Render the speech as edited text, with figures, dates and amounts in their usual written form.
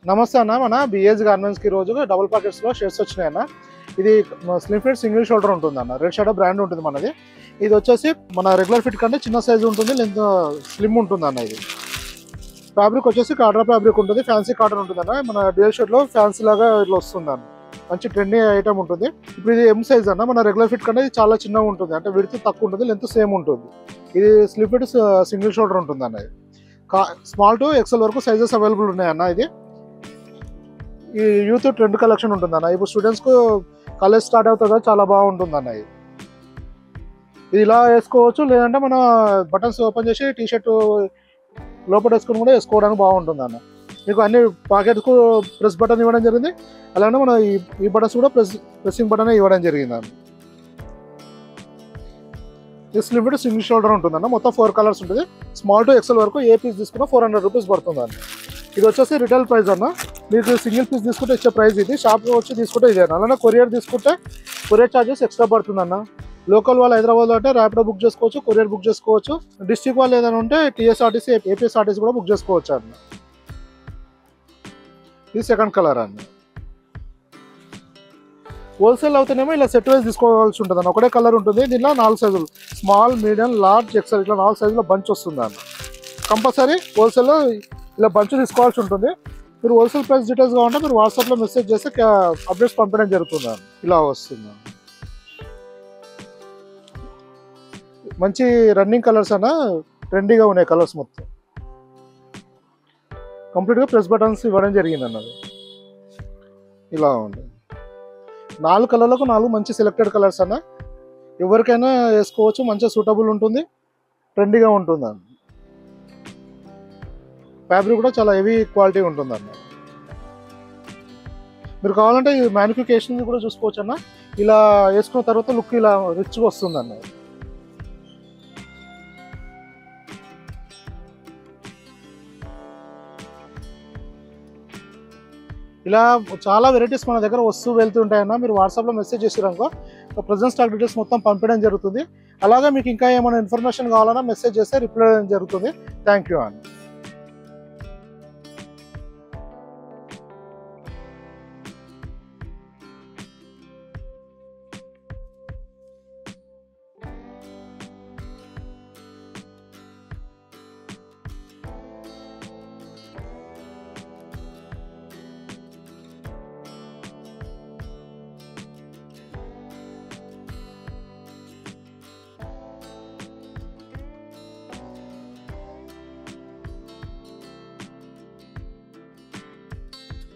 నమస్తే అన్న, మన బిఏజ్ గార్మెంట్స్కి రోజు డబుల్ పాకెట్స్లో షర్ట్స్ వచ్చినాయి అన్న. ఇది స్లిమ్ ఫిట్ సింగిల్ షోల్డర్ ఉంటుంది అన్న. రెడ్ షాడో బ్రాండ్ ఉంటుంది మనది. ఇది వచ్చేసి మన రెగ్యులర్ ఫిట్ కంటే చిన్న సైజు ఉంటుంది, లెంత్ స్లిమ్ ఉంటుంది అన్న. ఇది ఫ్యాబ్రిక్ వచ్చేసి కాటన్ ఫ్యాబ్రిక్ ఉంటుంది, ఫ్యాన్సీ కాటన్ ఉంటుంది అన్న. మన డ్యూయల్ షర్ట్లో ఫ్యాన్సీ లాగా ఇట్లా వస్తుంది అన్న. మంచి ట్రెండీ ఐటమ్ ఉంటుంది. ఇప్పుడు ఇది ఎం సైజ్ అన్న. మన రెగ్యులర్ ఫిట్ కంటే ఇది చాలా చిన్నగా ఉంటుంది, అంటే విడ్త్ తక్కువ ఉంటుంది, లెంత్ సేమ్ ఉంటుంది. ఇది స్లిమ్ ఫిట్ సింగిల్ షోల్డర్ ఉంటుంది అన్న. ఇది స్మాల్ టు ఎక్సెల్ వరకు సైజెస్ అవైలబుల్ ఉన్నాయి అన్న. ఇది ఈ యూత్ ట్రెండ్ కలెక్షన్ ఉంటుంది అన్న. ఇప్పుడు స్టూడెంట్స్కు కాలేజ్ స్టార్ట్ అవుతుందో చాలా బాగుంటుంది అన్న. ఇది ఇలా వేసుకోవచ్చు, లేదంటే మన బటన్స్ ఓపెన్ చేసి టీ షర్ట్ లోపల వేసుకుని కూడా వేసుకోవడానికి బాగుంటుంది అన్న. మీకు అన్ని పాకెట్స్కు ప్రెస్ బటన్ ఇవ్వడం జరిగింది, అలానే మన ఈ బటన్స్ కూడా ప్రెస్సింగ్ బటన్ ఇవ్వడం జరిగింది అన్న. ఈ స్లిమ్ ఫిట్ సింగిల్ షోల్డర్ ఉంటుంది అన్న. మొత్తం 4 కలర్స్ ఉంటుంది. స్మాల్ టు ఎక్సెల్ వరకు ఏ పీస్ తీసుకున్నా 400 రూపీస్ పడుతుంది అన్న. ఇది వచ్చేసి రిటైల్ ప్రైస్ అన్న. మీకు సింగిల్ పీస్ తీసుకుంటే ఇచ్చే ప్రైస్ ఇది. షాప్లో వచ్చి తీసుకుంటే ఇదే అన్న. అలానే కొరియర్ తీసుకుంటే కొరియర్ ఛార్జెస్ ఎక్స్ట్రా పడుతుంది అన్న. లోకల్ వాళ్ళు హైదరాబాద్లో అంటే ర్యాపిడో బుక్ చేసుకోవచ్చు, కొరియర్ బుక్ చేసుకోవచ్చు. డిస్ట్రిక్ట్ వాళ్ళు ఏదైనా ఉంటే టీఎస్ఆర్టీసీ, ఏపీఎస్ఆర్టీసీ కూడా బుక్ చేసుకోవచ్చు అన్న. ఇది సెకండ్ కలర్ అన్న. హోల్సేల్ అవుతానేమో ఇలా సెట్ వైజ్ తీసుకోవాల్సి ఉంటుంది అన్న. ఒకటే కలర్ ఉంటుంది. దీనిలో 4 సైజులు, స్మాల్, మీడియం, లార్జ్, ఎక్సెల్, ఇట్లా 4 సైజులో బంచ్ వస్తుంది అన్న. కంపల్సరీ హోల్సేల్లో ఇలా బంచ్ తీసుకోవాల్సి ఉంటుంది. మీరు హోల్సేల్ ప్రైస్ డీటెయిల్స్ కావాలంటే మీరు వాట్సాప్లో మెసేజ్ చేస్తే అప్డేట్స్ పంపడం జరుగుతుంది అన్న. ఇలా వస్తుంది. మంచి రన్నింగ్ కలర్స్ అన్న, ట్రెండీగా ఉన్నాయి కలర్స్ మొత్తం. కంప్లీట్గా ప్రెస్ బటన్స్ ఇవ్వడం జరిగింది అన్నది. ఇలా ఉంది. 4 కలర్లకు 4 మంచి సెలెక్టెడ్ కలర్స్ అన్న. ఎవరికైనా వేసుకోవచ్చు, మంచిగా సూటబుల్ ఉంటుంది, ట్రెండీగా ఉంటుంది అన్న. ఫ్యాబ్రిక్ కూడా చాలా హెవీ క్వాలిటీ ఉంటుంది అన్న. మీరు కావాలంటే ఈ మ్యానుఫ్యాక్చరింగ్ కూడా చూసుకోవచ్చు అన్న. ఇలా వేసుకున్న తర్వాత లుక్ ఇలా రిచ్గా వస్తుంది అన్న. ఇలా చాలా వెరైటీస్ మన దగ్గర వస్తూ వెళ్తుంటాయన్న. మీరు వాట్సాప్లో మెసేజ్ చేసారనుకో ప్రజెంట్ స్టాక్ డీటెయిల్స్ మొత్తం పంపించడం జరుగుతుంది. అలాగే మీకు ఇంకా ఏమైనా ఇన్ఫర్మేషన్ కావాలన్నా మెసేజ్ చేస్తే రిప్లై చేయడం జరుగుతుంది. థ్యాంక్ యూ అన్న.